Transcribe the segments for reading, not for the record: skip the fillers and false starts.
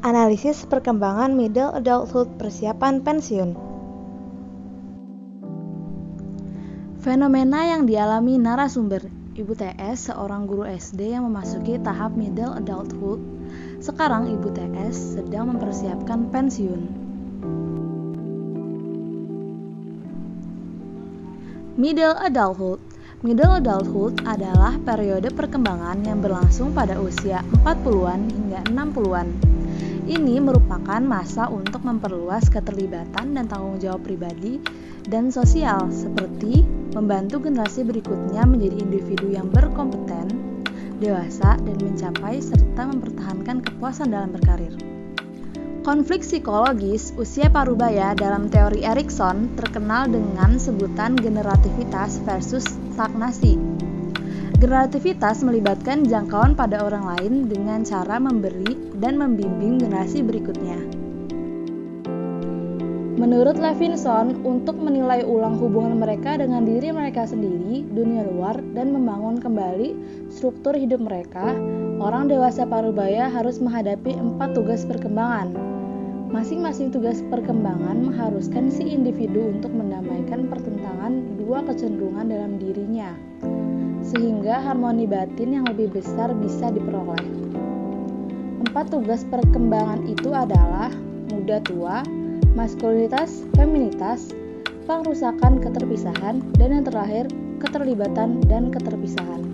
Analisis perkembangan middle adulthood persiapan pensiun. Fenomena yang dialami narasumber. Ibu TS, seorang guru SD yang memasuki tahap middle adulthood. Sekarang Ibu TS sedang mempersiapkan pensiun. Middle adulthood. Middle adulthood adalah periode perkembangan yang berlangsung pada usia 40-an hingga 60-an. Ini merupakan masa untuk memperluas keterlibatan dan tanggung jawab pribadi dan sosial, seperti membantu generasi berikutnya menjadi individu yang berkompeten, dewasa, dan mencapai serta mempertahankan kepuasan dalam berkarir. Konflik psikologis usia parubaya dalam teori Erikson terkenal dengan sebutan generativitas versus stagnasi. Generativitas melibatkan jangkauan pada orang lain dengan cara memberi dan membimbing generasi berikutnya. Menurut Levinson, untuk menilai ulang hubungan mereka dengan diri mereka sendiri, dunia luar, dan membangun kembali struktur hidup mereka, orang dewasa parubaya harus menghadapi 4 tugas perkembangan. Masing-masing tugas perkembangan mengharuskan si individu untuk mendamaikan pertentangan dua kecenderungan dalam dirinya, sehingga harmoni batin yang lebih besar bisa diperoleh. 4 tugas perkembangan itu adalah muda tua, maskulinitas, feminitas, pengrusakan keterpisahan, dan yang terakhir, keterlibatan dan keterpisahan.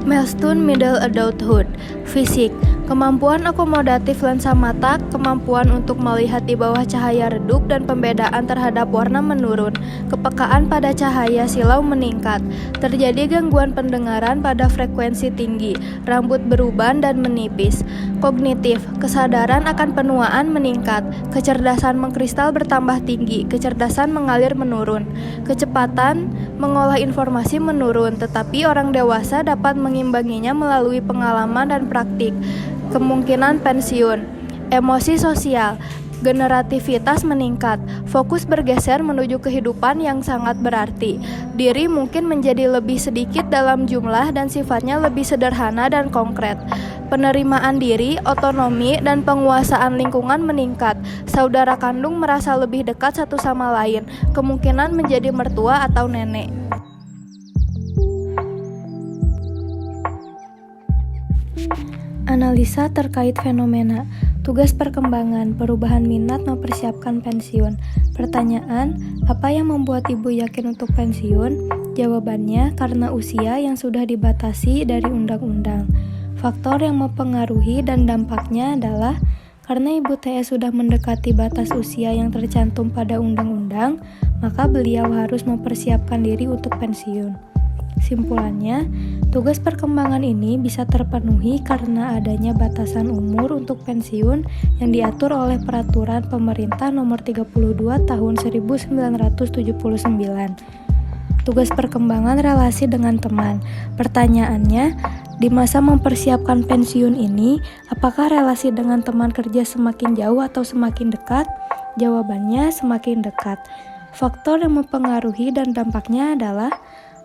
Milestone Middle Adulthood. Fisik. Kemampuan akomodatif lensa mata, kemampuan untuk melihat di bawah cahaya redup dan pembedaan terhadap warna menurun. Kepekaan pada cahaya silau meningkat. Terjadi gangguan pendengaran pada frekuensi tinggi. Rambut beruban dan menipis. Kognitif. Kesadaran akan penuaan meningkat. Kecerdasan mengkristal bertambah tinggi. Kecerdasan mengalir menurun. Kecepatan mengolah informasi menurun, tetapi orang dewasa dapat mengimbanginya melalui pengalaman dan praktik. Kemungkinan pensiun. Emosi sosial. Generativitas meningkat. Fokus bergeser menuju kehidupan yang sangat berarti. Diri mungkin menjadi lebih sedikit dalam jumlah dan sifatnya lebih sederhana dan konkret. Penerimaan diri, otonomi, dan penguasaan lingkungan meningkat. Saudara kandung merasa lebih dekat satu sama lain. Kemungkinan menjadi mertua atau nenek. Analisa terkait fenomena. Tugas perkembangan, perubahan minat mempersiapkan pensiun. Pertanyaan, apa yang membuat ibu yakin untuk pensiun? Jawabannya, karena usia yang sudah dibatasi dari undang-undang. Faktor yang mempengaruhi dan dampaknya adalah karena ibu TS sudah mendekati batas usia yang tercantum pada undang-undang, maka beliau harus mempersiapkan diri untuk pensiun. Simpulannya, tugas perkembangan ini bisa terpenuhi karena adanya batasan umur untuk pensiun yang diatur oleh Peraturan Pemerintah Nomor 32 Tahun 1979. Tugas perkembangan relasi dengan teman. Pertanyaannya, di masa mempersiapkan pensiun ini, apakah relasi dengan teman kerja semakin jauh atau semakin dekat? Jawabannya semakin dekat. Faktor yang mempengaruhi dan dampaknya adalah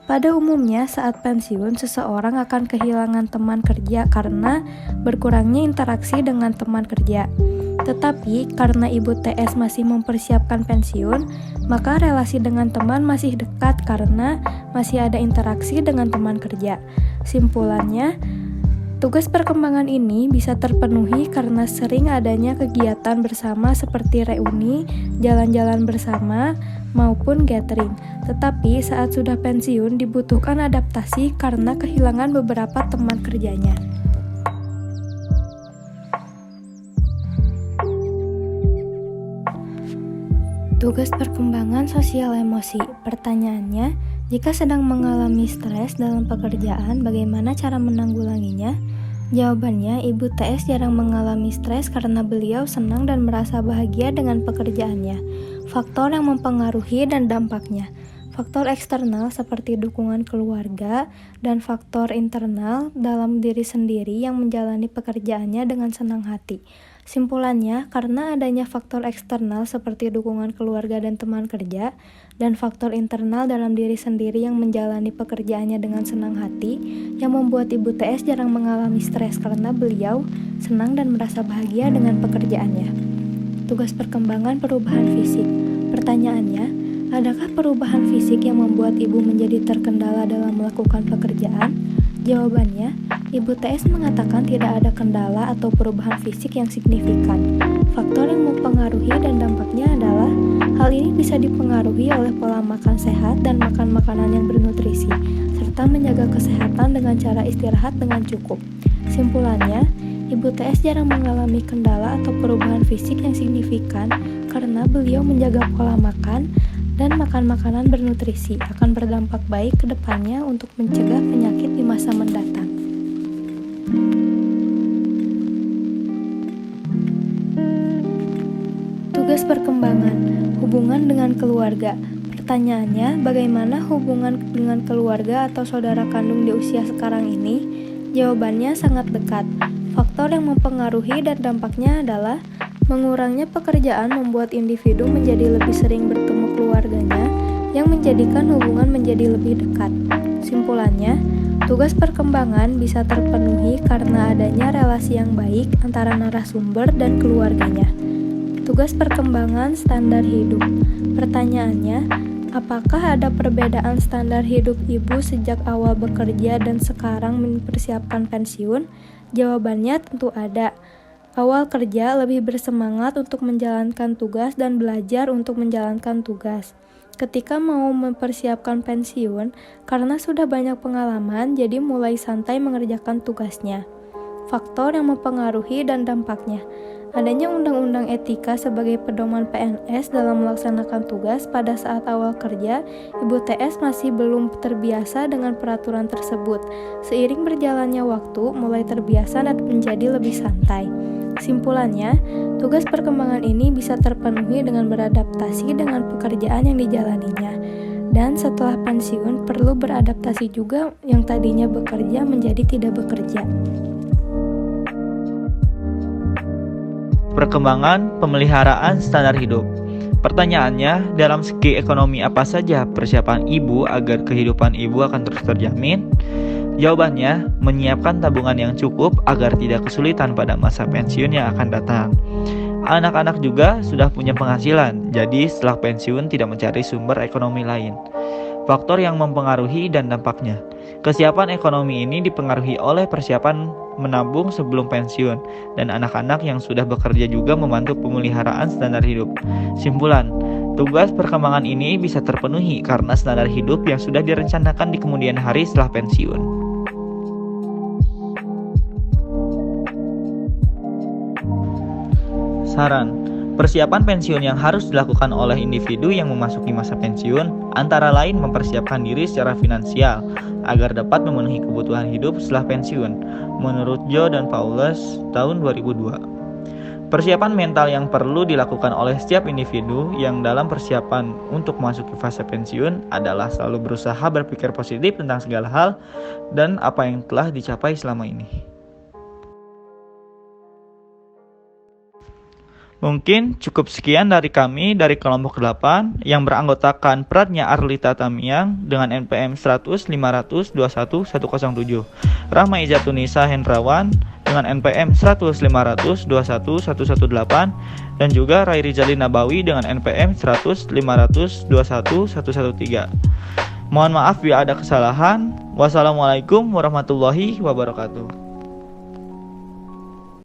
pada umumnya saat pensiun seseorang akan kehilangan teman kerja karena berkurangnya interaksi dengan teman kerja. Tetapi karena ibu TS masih mempersiapkan pensiun, maka relasi dengan teman masih dekat karena masih ada interaksi dengan teman kerja. Simpulannya, tugas perkembangan ini bisa terpenuhi karena sering adanya kegiatan bersama seperti reuni, jalan-jalan bersama, maupun gathering. Tetapi saat sudah pensiun dibutuhkan adaptasi karena kehilangan beberapa teman kerjanya. Tugas perkembangan sosial emosi. Pertanyaannya, jika sedang mengalami stres dalam pekerjaan, bagaimana cara menanggulanginya? Jawabannya, Ibu TS jarang mengalami stres karena beliau senang dan merasa bahagia dengan pekerjaannya. Faktor yang mempengaruhi dan dampaknya. Faktor eksternal seperti dukungan keluarga dan faktor internal dalam diri sendiri yang menjalani pekerjaannya dengan senang hati. Simpulannya, karena adanya faktor eksternal seperti dukungan keluarga dan teman kerja, dan faktor internal dalam diri sendiri yang menjalani pekerjaannya dengan senang hati, yang membuat Ibu TS jarang mengalami stres karena beliau senang dan merasa bahagia dengan pekerjaannya. Tugas perkembangan perubahan fisik. Pertanyaannya, adakah perubahan fisik yang membuat Ibu menjadi terkendala dalam melakukan pekerjaan? Jawabannya, Ibu TS mengatakan tidak ada kendala atau perubahan fisik yang signifikan. Faktor yang mempengaruhi dan dampaknya adalah hal ini bisa dipengaruhi oleh pola makan sehat dan makan makanan yang bernutrisi, serta menjaga kesehatan dengan cara istirahat dengan cukup. Simpulannya, Ibu TS jarang mengalami kendala atau perubahan fisik yang signifikan karena beliau menjaga pola makan dan makan makanan bernutrisi akan berdampak baik ke depannya untuk mencegah penyakit di masa mendatang. Tugas perkembangan, hubungan dengan keluarga. Pertanyaannya, bagaimana hubungan dengan keluarga atau saudara kandung di usia sekarang ini? Jawabannya sangat dekat. Faktor yang mempengaruhi dan dampaknya adalah mengurangnya pekerjaan membuat individu menjadi lebih sering bertemu keluarganya yang menjadikan hubungan menjadi lebih dekat. Simpulannya, tugas perkembangan bisa terpenuhi karena adanya relasi yang baik antara narasumber dan keluarganya. Tugas perkembangan standar hidup. Pertanyaannya, apakah ada perbedaan standar hidup Ibu sejak awal bekerja dan sekarang mempersiapkan pensiun? Jawabannya tentu ada. Awal kerja lebih bersemangat untuk menjalankan tugas dan belajar untuk menjalankan tugas. Ketika mau mempersiapkan pensiun, karena sudah banyak pengalaman, jadi mulai santai mengerjakan tugasnya. Faktor yang mempengaruhi dan dampaknya. Adanya undang-undang etika sebagai pedoman PNS dalam melaksanakan tugas pada saat awal kerja, Ibu TS masih belum terbiasa dengan peraturan tersebut. Seiring berjalannya waktu, mulai terbiasa dan menjadi lebih santai. Simpulannya, tugas perkembangan ini bisa terpenuhi dengan beradaptasi dengan pekerjaan yang dijalaninya. Dan setelah pensiun, perlu beradaptasi juga yang tadinya bekerja menjadi tidak bekerja. Perkembangan pemeliharaan standar hidup. Pertanyaannya, dalam segi ekonomi apa saja persiapan Ibu agar kehidupan Ibu akan terus terjamin? Jawabannya, menyiapkan tabungan yang cukup agar tidak kesulitan pada masa pensiun yang akan datang. Anak-anak juga sudah punya penghasilan, jadi setelah pensiun tidak mencari sumber ekonomi lain. Faktor yang mempengaruhi dan dampaknya. Kesiapan ekonomi ini dipengaruhi oleh persiapan menabung sebelum pensiun, dan anak-anak yang sudah bekerja juga membantu pemeliharaan standar hidup. Simpulan, tugas perkembangan ini bisa terpenuhi karena standar hidup yang sudah direncanakan di kemudian hari setelah pensiun. Saran, persiapan pensiun yang harus dilakukan oleh individu yang memasuki masa pensiun antara lain mempersiapkan diri secara finansial agar dapat memenuhi kebutuhan hidup setelah pensiun, menurut Joe dan Paulus tahun 2002. Persiapan mental yang perlu dilakukan oleh setiap individu yang dalam persiapan untuk memasuki fase pensiun adalah selalu berusaha berpikir positif tentang segala hal dan apa yang telah dicapai selama ini. Mungkin cukup sekian dari kami dari kelompok 8 yang beranggotakan Pratnya Arlita Tamiang dengan NPM 100-500-21-107, Rahma Izatunisa Hendrawan dengan NPM 100-500-21-118, dan juga Rai Rizali Nabawi dengan NPM 100-500-21-113. Mohon maaf bila ada kesalahan. Wassalamualaikum warahmatullahi wabarakatuh.